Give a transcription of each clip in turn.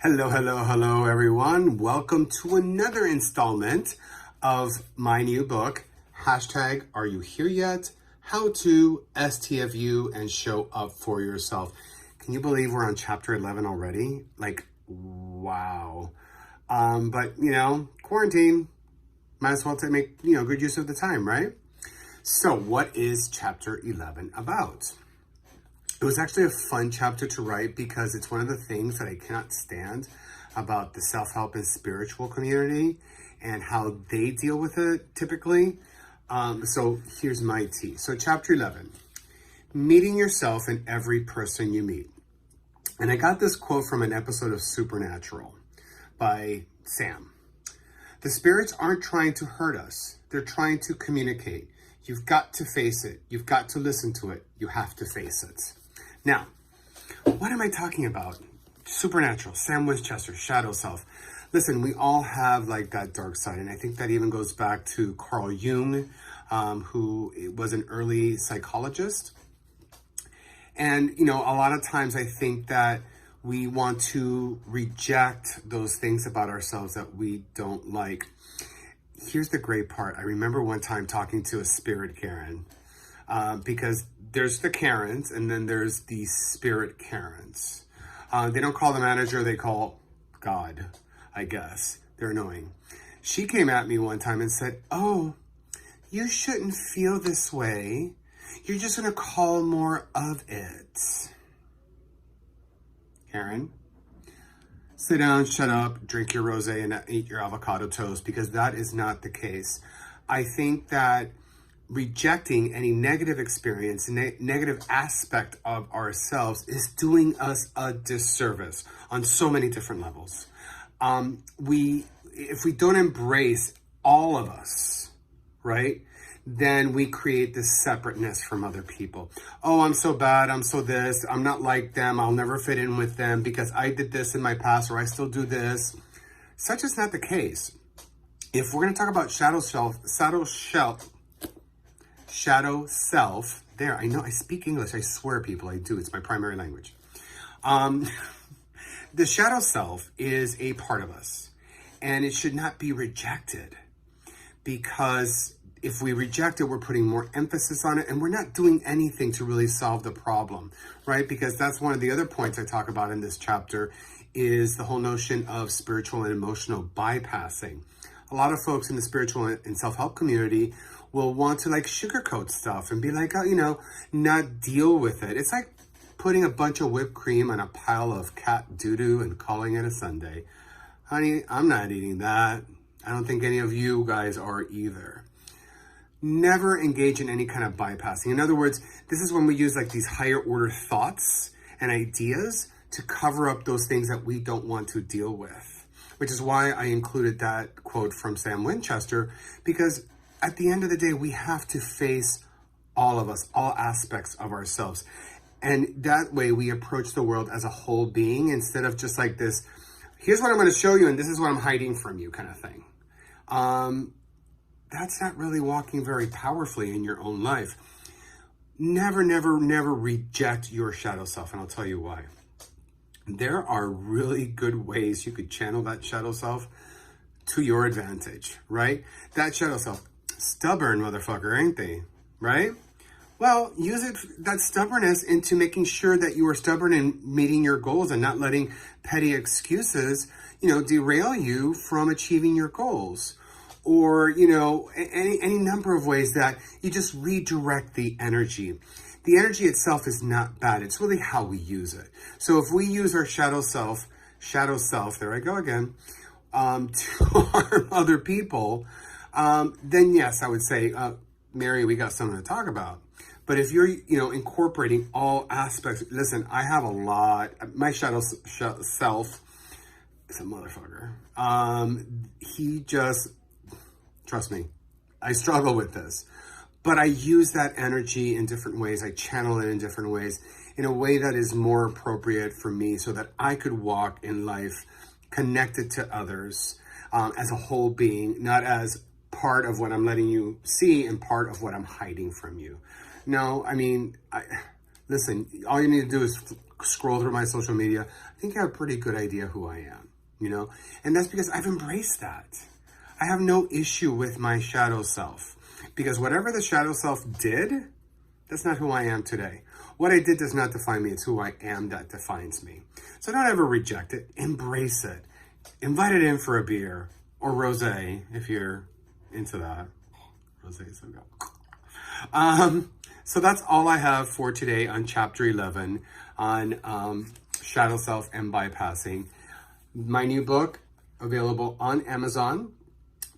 Hello, hello, hello, everyone. Welcome to another installment of my new book, hashtag Are You Here Yet? How to STFU and Show Up for Yourself. Can you believe we're on chapter 11 already? Like, wow. But, quarantine, might as well make, good use of the time, right? So what is chapter 11 about? It was actually a fun chapter to write because it's one of the things that I cannot stand about the self-help and spiritual community and how they deal with it typically. So here's my tea. So chapter 11, meeting yourself in every person you meet. And I got this quote from an episode of Supernatural by Sam. The spirits aren't trying to hurt us. They're trying to communicate. You've got to face it. You've got to listen to it. You have to face it. Now, what am I talking about? Supernatural, Sam Winchester, shadow self. Listen, we all have like that dark side. And I think that even goes back to Carl Jung, who was an early psychologist. And, a lot of times I think that we want to reject those things about ourselves that we don't like. Here's the great part. I remember one time talking to a spirit Karen, because there's the Karens and then there's the spirit Karens. They don't call the manager, they call God, I guess. They're annoying. She came at me one time and said, "Oh, you shouldn't feel this way. You're just going to call more of it." Karen, sit down, shut up, drink your rosé, and eat your avocado toast, because that is not the case. I think that rejecting any negative experience, negative aspect of ourselves is doing us a disservice on so many different levels. If we don't embrace all of us, right, then we create this separateness from other people. Oh, I'm so bad, I'm so this, I'm not like them, I'll never fit in with them because I did this in my past or I still do this. Such is not the case. If we're going to talk about shadow self, there, I know I speak English, I swear people, I do, it's my primary language. The shadow self is a part of us and it should not be rejected, because if we reject it, we're putting more emphasis on it and we're not doing anything to really solve the problem, right? Because that's one of the other points I talk about in this chapter is the whole notion of spiritual and emotional bypassing. A lot of folks in the spiritual and self-help community will want to like sugarcoat stuff and be like, oh, not deal with it. It's like putting a bunch of whipped cream on a pile of cat doo-doo and calling it a sundae. Honey, I'm not eating that. I don't think any of you guys are either. Never engage in any kind of bypassing. In other words, this is when we use like these higher order thoughts and ideas to cover up those things that we don't want to deal with, which is why I included that quote from Sam Winchester, because at the end of the day, we have to face all of us, all aspects of ourselves. And that way we approach the world as a whole being instead of just like this, here's what I'm going to show you and this is what I'm hiding from you kind of thing. That's not really walking very powerfully in your own life. Never, never, never reject your shadow self. And I'll tell you why. There are really good ways you could channel that shadow self to your advantage, right? That shadow self, stubborn motherfucker, ain't they? Right? Well, use that stubbornness into making sure that you are stubborn in meeting your goals and not letting petty excuses, derail you from achieving your goals. Or, any number of ways that you just redirect the energy. The energy itself is not bad. It's really how we use it. So if we use our shadow self, there I go again, to harm other people, then yes, I would say, Mary, we got something to talk about. But if you're, incorporating all aspects, listen, I have a lot, my shadow self is a motherfucker. Trust me, I struggle with this, but I use that energy in different ways. I channel it in different ways, in a way that is more appropriate for me so that I could walk in life connected to others as a whole being, not as part of what I'm letting you see and part of what I'm hiding from you. No, I mean, listen, all you need to do is scroll through my social media, I think I have a pretty good idea who I am, you know? And that's because I've embraced that. I have no issue with my shadow self, because whatever the shadow self did, that's not who I am today. What I did does not define me. It's who I am that defines me. So don't ever reject it. Embrace it. Invite it in for a beer or rosé if you're into that. Rosé is so good. So that's all I have for today on Chapter 11 on shadow self and bypassing. My new book available on Amazon,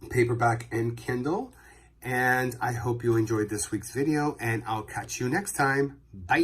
paperback and Kindle. And I hope you enjoyed this week's video, and I'll catch you next time. Bye.